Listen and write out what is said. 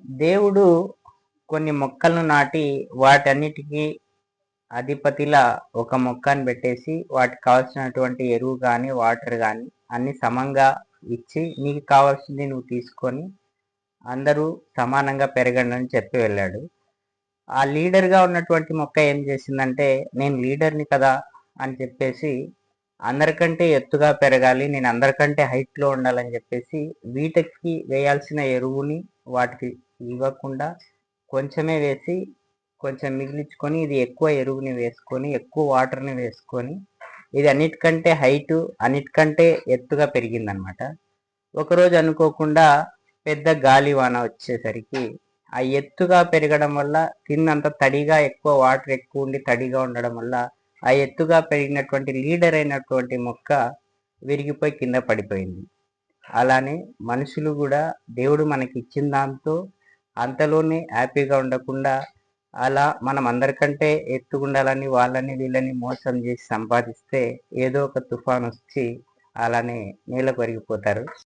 దేవుడు కొన్ని మొక్కలను నాటి వాటన్నిటికీ అధిపతిలా ఒక మొక్కని పెట్టేసి వాటికి కావాల్సినటువంటి ఎరువు కానీ వాటర్ కానీ అన్ని సమంగా ఇచ్చి నీకు కావాల్సింది నువ్వు తీసుకొని అందరూ సమానంగా పెరగండి అని చెప్పి వెళ్ళాడు. ఆ లీడర్గా ఉన్నటువంటి మొక్క ఏం చేసిందంటే నేను లీడర్ని కదా అని చెప్పేసి అందరికంటే ఎత్తుగా పెరగాలి, నేను అందరికంటే హైట్లో ఉండాలని చెప్పేసి వీటికి వేయాల్సిన ఎరువుని వాటికి ఇవ్వకుండా కొంచెమే వేసి కొంచెం మిగిలించుకొని ఇది ఎక్కువ ఎరువుని వేసుకొని ఎక్కువ వాటర్ని వేసుకొని ఇది అన్నిటికంటే హైటు అన్నిటికంటే ఎత్తుగా పెరిగిందనమాట. ఒకరోజు అనుకోకుండా పెద్ద గాలివాన వచ్చేసరికి ఆ ఎత్తుగా పెరగడం వల్ల కిందంతా తడిగా ఎక్కువ వాటర్ ఎక్కువ ఉండి తడిగా ఉండడం వల్ల ఆ ఎత్తుగా పెరిగినటువంటి లీడర్ అయినటువంటి మొక్క విరిగిపోయి కింద పడిపోయింది. అలానే మనుషులు కూడా దేవుడు మనకి ఇచ్చిన దాంతో అంతలోనే హ్యాపీగా ఉండకుండా అలా మనం అందరికంటే ఎత్తుగుండాలని వాళ్ళని వీళ్ళని మోసం చేసి సంపాదిస్తే ఏదో ఒక తుఫాన్ వచ్చి అలానే నేల కొరిగిపోతారు.